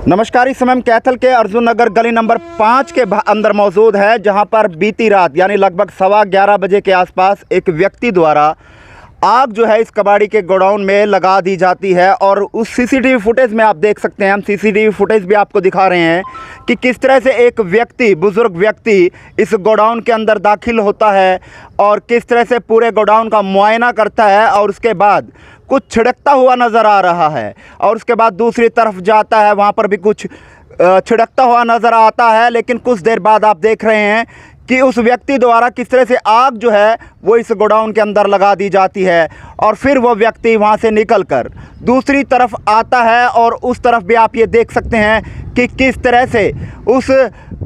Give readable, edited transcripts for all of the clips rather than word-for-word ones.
नमस्कार। इस समय हम कैथल के अर्जुन नगर गली नंबर 5 के अंदर मौजूद है, जहां पर बीती रात यानी लगभग 11:15 बजे के आसपास एक व्यक्ति द्वारा आग जो है इस कबाड़ी के गोडाउन में लगा दी जाती है। और उस सीसीटीवी फुटेज में आप देख सकते हैं, हम सीसीटीवी फुटेज भी आपको दिखा रहे हैं कि किस तरह से एक व्यक्ति, बुजुर्ग व्यक्ति इस गोडाउन के अंदर दाखिल होता है और किस तरह से पूरे गोडाउन का मुआयना करता है और उसके बाद कुछ छिड़कता हुआ नज़र आ रहा है। और उसके बाद दूसरी तरफ जाता है, वहाँ पर भी कुछ छिड़कता हुआ नज़र आता है। लेकिन कुछ देर बाद आप देख रहे हैं कि उस व्यक्ति द्वारा किस तरह से आग जो है वो इस गोडाउन के अंदर लगा दी जाती है और फिर वो व्यक्ति वहाँ से निकलकर दूसरी तरफ आता है। और उस तरफ भी आप ये देख सकते हैं कि किस तरह से उस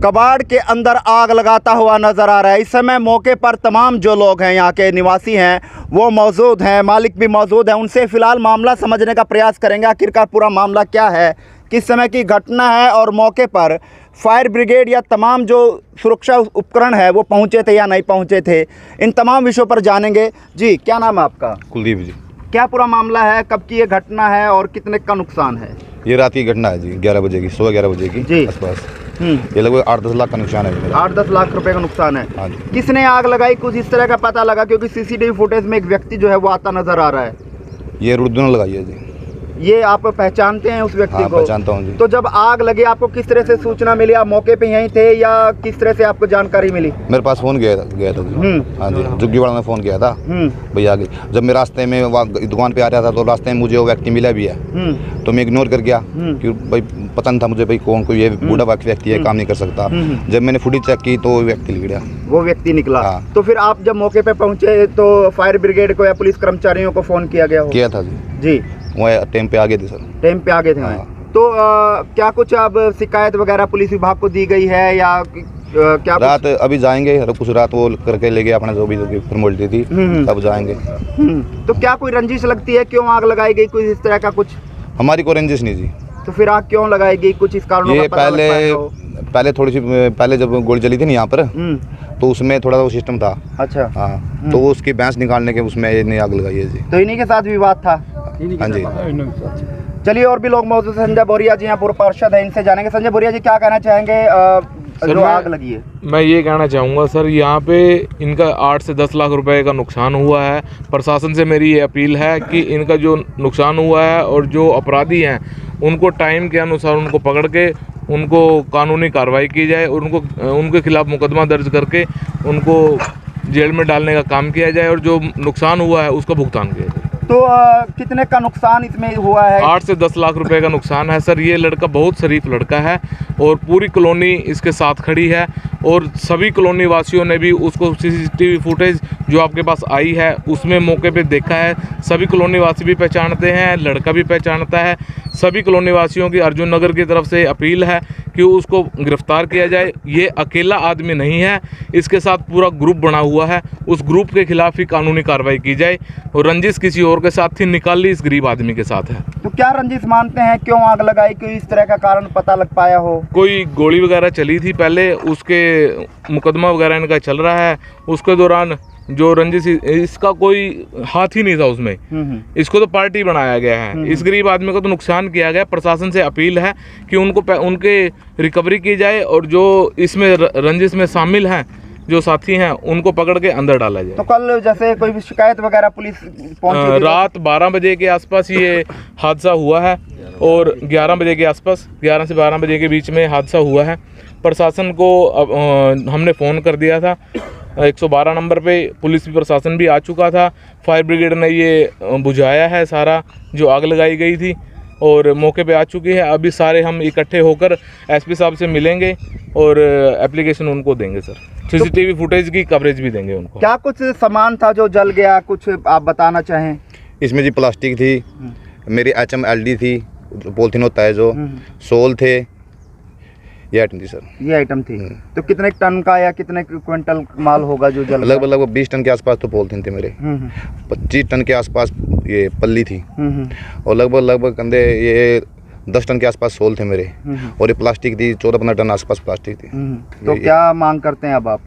कबाड़ के अंदर आग लगाता हुआ नज़र आ रहा है। इस समय मौके पर तमाम जो लोग हैं, यहाँ के निवासी हैं, वो मौजूद हैं, मालिक भी मौजूद हैं। उनसे फ़िलहाल मामला समझने का प्रयास करेंगे, आखिरकार पूरा मामला क्या है, किस समय की घटना है और मौके पर फायर ब्रिगेड या तमाम जो सुरक्षा उपकरण है वो पहुंचे थे या नहीं पहुंचे थे। इन तमाम विषयों पर जानेंगे। जी, क्या नाम है आपका? कुलदीप जी। क्या पूरा मामला है, कब की ये घटना है और कितने का नुकसान है? ये रात की घटना है जी, 11 बजे की, सुबह 11 बजे की जी आसपास। ये लगभग 8-10 लाख का नुकसान है। 8-10 लाख रुपए का नुकसान है। हाँ जी। किसने आग लगाई, कुछ इस तरह का पता लगा? क्योंकि सीसीटीवी फुटेज में एक व्यक्ति जो है वो आता नजर आ रहा है। ये रुद्र ने लगाई है जी। ये आप पहचानते हैं उस व्यक्ति हाँ, को? पहचानता हूँ जी। तो जब आग लगी आपको किस तरह से सूचना मिली? आप मौके पे यहीं थे या किस तरह से आपको जानकारी मिली? मेरे पास फ़ोन गया था जी। हाँ जी, जुग्गी वाला ने फ़ोन किया था भैया आगे। जब मैं रास्ते में दुकान पे आ रहा था तो रास्ते में मुझे वो व्यक्ति मिला भी है, तो मैं इग्नोर कर गया कि भाई पता नहीं था मुझे भाई कौन कोई ये बूढ़ा व्यक्ति है, काम नहीं कर सकता। जब मैंने फुटेज चेक की तो वो व्यक्ति निकला। वो व्यक्ति निकला। हाँ। तो फिर आप जब मौके पे पहुंचे तो फायर ब्रिगेड को या पुलिस कर्मचारियों को फोन किया गया हो? किया था जी। जी, वो टाइम पे आ गए थे सर। टाइम पे आ गए थे। हाँ। तो क्या कुछ अब शिकायत वगैरह पुलिस विभाग को दी गई है या क्या? रात अभी जाएंगे, कुछ रात वो करके ले गए अपना जो भी फॉर्मेलिटी थी, तब जाएंगे। तो क्या कोई रंजिश लगती है, क्यों आग लगाई गई, कुछ इस तरह का कुछ? हमारी कोई रंजिश नहीं जी। तो फिर आग क्यों लगाई गई, कुछ इस कारण? ये पहले थोड़ी सी पहले जब गोली चली थी ना यहाँ पर, तो उसमें थोड़ा सा वो सिस्टम था। अच्छा। हाँ, तो उसकी भैंस निकालने के उसमें इन्हें आग लगाई है जी। तो इन्हीं के साथ विवाद था? हाँ जी। चलिए, और भी लोग मौजूद। संजय बोरिया जी यहाँ पूर्व पार्षद है, इनसे जानेंगे। संजय बोरिया जी, क्या कहना चाहेंगे जो आग लगी है? मैं ये कहना चाहूँगा सर, यहाँ पे इनका 8 से 10 लाख रुपए का नुकसान हुआ है। प्रशासन से मेरी ये अपील है कि इनका जो नुकसान हुआ है और जो अपराधी हैं उनको टाइम के अनुसार उनको पकड़ के उनको कानूनी कार्रवाई की जाए और उनके खिलाफ मुकदमा दर्ज करके उनको जेल में डालने का काम किया जाए और जो नुकसान हुआ है उसका भुगतान किया जाए। तो कितने का नुकसान इसमें हुआ है? 8 से 10 लाख रुपए का नुकसान है सर। ये लड़का बहुत शरीफ लड़का है और पूरी कॉलोनी इसके साथ खड़ी है और सभी कॉलोनी वासियों ने भी उसको सीसीटीवी फुटेज जो आपके पास आई है उसमें मौके पे देखा है। सभी कॉलोनी वासी भी पहचानते हैं, लड़का भी पहचानता है। सभी कॉलोनी वासियों की अर्जुन नगर की तरफ से अपील है कि उसको गिरफ्तार किया जाए। ये अकेला आदमी नहीं है, इसके साथ पूरा ग्रुप बना हुआ है, उस ग्रुप के खिलाफ ही कानूनी कार्रवाई की जाए। और रंजिश किसी और के साथ थी, निकाली इस गरीब आदमी के साथ है। तो क्या रंजिश मानते हैं, क्यों आग लगाई, कोई इस तरह का कारण पता लग पाया हो? कोई गोली वगैरह चली थी पहले, उसके मुकदमा वगैरह इनका चल रहा है। उसके दौरान जो रंजिश, इसका कोई हाथ ही नहीं था उसमें। इसको तो पार्टी बनाया गया है। इस गरीब आदमी को तो नुकसान किया गया। प्रशासन से अपील है कि उनके रिकवरी की जाए और जो इसमें रंजिश में शामिल हैं, जो साथी हैं, उनको पकड़ के अंदर डाला जाए। तो कल जैसे कोई भी शिकायत वगैरह पुलिस पहुंची? रात 12 बजे के आसपास ये हादसा हुआ है और 11 बजे के आसपास, 11 से 12 बजे के बीच में हादसा हुआ है। प्रशासन को हमने फ़ोन कर दिया था 112 नंबर पे, पुलिस भी प्रशासन भी आ चुका था। फायर ब्रिगेड ने ये बुझाया है सारा, जो आग लगाई गई थी, और मौके पे आ चुकी है। अभी सारे हम इकट्ठे होकर एसपी साहब से मिलेंगे और एप्लीकेशन उनको देंगे सर। सीसीटीवी फुटेज की कवरेज भी देंगे उनको। क्या कुछ सामान था जो जल गया, कुछ आप बताना चाहें? इसमें जी प्लास्टिक थी, मेरी HMLD थी, पॉलिथीन होता है जो, सोल थे, ये आइटम थी सर। ये आइटम थी। तो कितने टन का या कितने क्विंटल माल होगा जो जल? लगभग 20 टन के आसपास तो पॉलिथीन थे मेरे। 25 टन के आसपास ये पल्ली थी और लगभग कंधे ये 10 टन के आसपास सोल थे मेरे। और ये प्लास्टिक थी, 14-15 टन आसपास प्लास्टिक थी। तो क्या मांग करते हैं अब आप?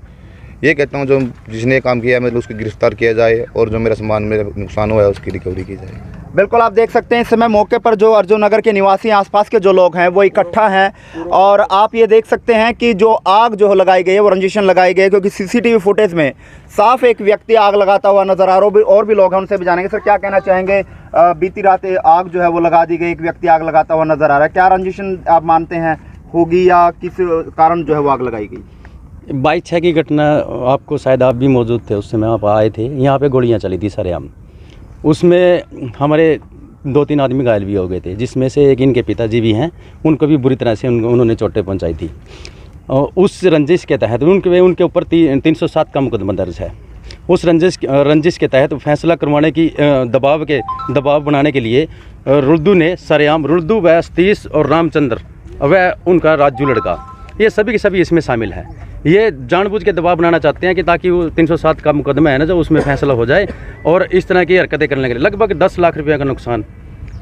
ये कहता हूँ जो जिसने काम किया है मतलब उसको गिरफ्तार किया जाए और जो मेरा सामान मेरा नुकसान हुआ है उसकी रिकवरी की जाए। बिल्कुल आप देख सकते हैं इस समय मौके पर जो अर्जुन नगर के निवासी आसपास के जो लोग हैं वो इकट्ठा हैं और आप ये देख सकते हैं कि जो आग जो लगाई गई है वो रंजिशन लगाई गई है, क्योंकि सीसीटीवी फुटेज में साफ एक व्यक्ति आग लगाता हुआ नजर आ रहा है। और भी लोग हैं, उनसे भी जानेंगे। सर क्या कहना चाहेंगे, बीती रात आग जो है वो लगा दी गई, एक व्यक्ति आग लगाता हुआ नजर आ रहा है, क्या रंजिशन आप मानते हैं होगी या किस कारण जो है वो आग लगाई गई? 22/6 की घटना, आपको शायद आप भी मौजूद थे उस समय, आप आए थे। यहाँ पे गोलियाँ चली थी सरेआम, उसमें हमारे 2-3 आदमी घायल भी हो गए थे, जिसमें से एक इनके पिताजी भी हैं, उनको भी बुरी तरह से उन्होंने चोटें पहुँचाई थी। और उस रंजिश के तहत उनके ऊपर 307 का मुकदमा दर्ज है। उस रंजिश के तहत फैसला करवाने की दबाव बनाने के लिए रुल्दू ने सरेआम, रुल्दू व सतीश और रामचंद्र व उनका राजू लड़का, ये सभी के सभी इसमें शामिल है। ये जानबूझ के दबाव बनाना चाहते हैं कि ताकि वो 307 का मुकदमा है ना, जो उसमें फैसला हो जाए और इस तरह की हरकतें करने के लिए लगभग 10 लाख रुपये का नुकसान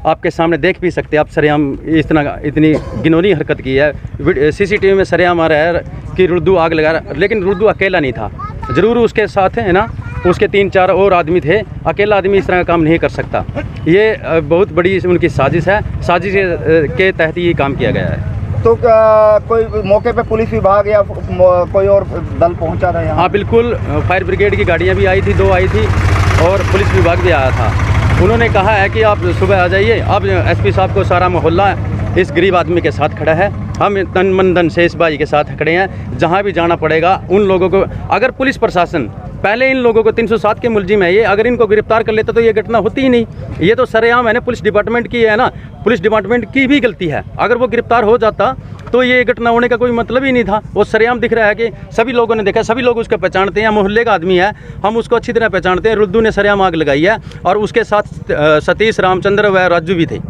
आपके सामने देख भी सकते हैं आप। सरेआम इतनी घिनौनी हरकत की है। सीसीटीवी में सरेआम आ रहा है कि रुल्दू आग लगा रहा, लेकिन रुल्दू अकेला नहीं था, ज़रूर उसके साथ है ना, उसके 3-4 और आदमी थे। अकेला आदमी इस तरह का काम नहीं कर सकता। ये बहुत बड़ी उनकी साजिश है, साजिश के तहत ये काम किया गया है। तो कोई मौके पे पुलिस विभाग या कोई और दल पहुंचा था यहाँ? हाँ बिल्कुल, फायर ब्रिगेड की गाड़ियाँ भी आई थी, 2 आई थी और पुलिस विभाग भी आया था। उन्होंने कहा है कि आप सुबह आ जाइए। अब एसपी साहब को सारा मोहल्ला इस गरीब आदमी के साथ खड़ा है, हम तन मन धन से इस भाई के साथ खड़े हैं। जहाँ भी जाना पड़ेगा उन लोगों को, अगर पुलिस प्रशासन पहले इन लोगों को 307 के मुलजिम है ये, अगर इनको गिरफ्तार कर लेता तो ये घटना होती ही नहीं। ये तो सरेआम है ना, पुलिस डिपार्टमेंट की है ना, पुलिस डिपार्टमेंट की भी गलती है। अगर वो गिरफ्तार हो जाता तो ये घटना होने का कोई मतलब ही नहीं था। वो सरेआम दिख रहा है कि सभी लोगों ने देखा, सभी लोग उसको पहचानते हैं, मोहल्ले का आदमी है, हम उसको अच्छी तरह पहचानते हैं। रुल्दू ने सरेआम आग लगाई है और उसके साथ सतीश, रामचंद्र व राजू भी थे।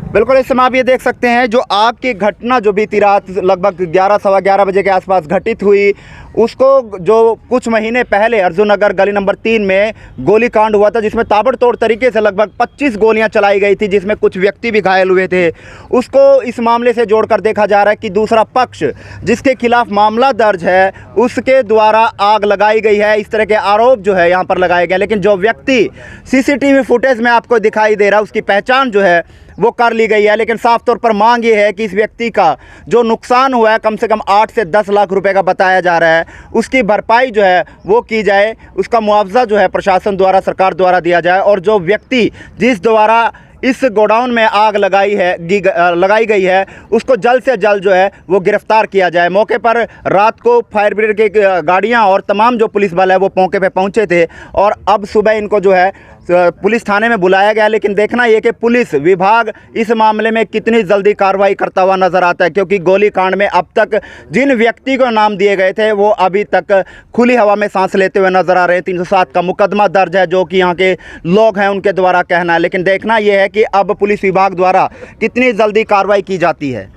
बिल्कुल इस समय आप ये देख सकते हैं जो आग की घटना जो बीती रात लगभग 11-11:15 बजे के आसपास घटित हुई, उसको जो कुछ महीने पहले अर्जुन नगर गली नंबर 3 में गोलीकांड हुआ था, जिसमें ताबड़तोड़ तरीके से लगभग 25 गोलियां चलाई गई थी, जिसमें कुछ व्यक्ति भी घायल हुए थे। उसको इस मामले से जोड़कर देखा जा रहा है कि दूसरा पक्ष जिसके खिलाफ मामला दर्ज है उसके द्वारा आग लगाई गई है, इस तरह के आरोप जो है यहाँ पर लगाए गए। लेकिन जो व्यक्ति सीसीटीवी फुटेज में आपको दिखाई दे रहा है उसकी पहचान जो है वो कर ली गई है। लेकिन साफ तौर पर मांग ये है कि इस व्यक्ति का जो नुकसान हुआ है कम से कम 8 से 10 लाख रुपए का बताया जा रहा है, उसकी भरपाई जो है वो की जाए, उसका मुआवजा जो है प्रशासन द्वारा, सरकार द्वारा दिया जाए। और जो व्यक्ति जिस द्वारा इस गोडाउन में आग लगाई गई है उसको जल्द से जल्द जो है वो गिरफ्तार किया जाए। मौके पर रात को फायर ब्रिगेड की गाड़ियां और तमाम जो पुलिस बल है वो मौके पे पहुंचे थे और अब सुबह इनको जो है पुलिस थाने में बुलाया गया। लेकिन देखना ये कि पुलिस विभाग इस मामले में कितनी जल्दी कार्रवाई करता हुआ नजर आता है, क्योंकि गोलीकांड में अब तक जिन व्यक्ति को नाम दिए गए थे वो अभी तक खुली हवा में सांस लेते हुए नजर आ रहे हैं। 307 का मुकदमा दर्ज है जो कि यहाँ के लोग हैं उनके द्वारा कहना है। लेकिन देखना यह है कि अब पुलिस विभाग द्वारा कितनी जल्दी कार्रवाई की जाती है।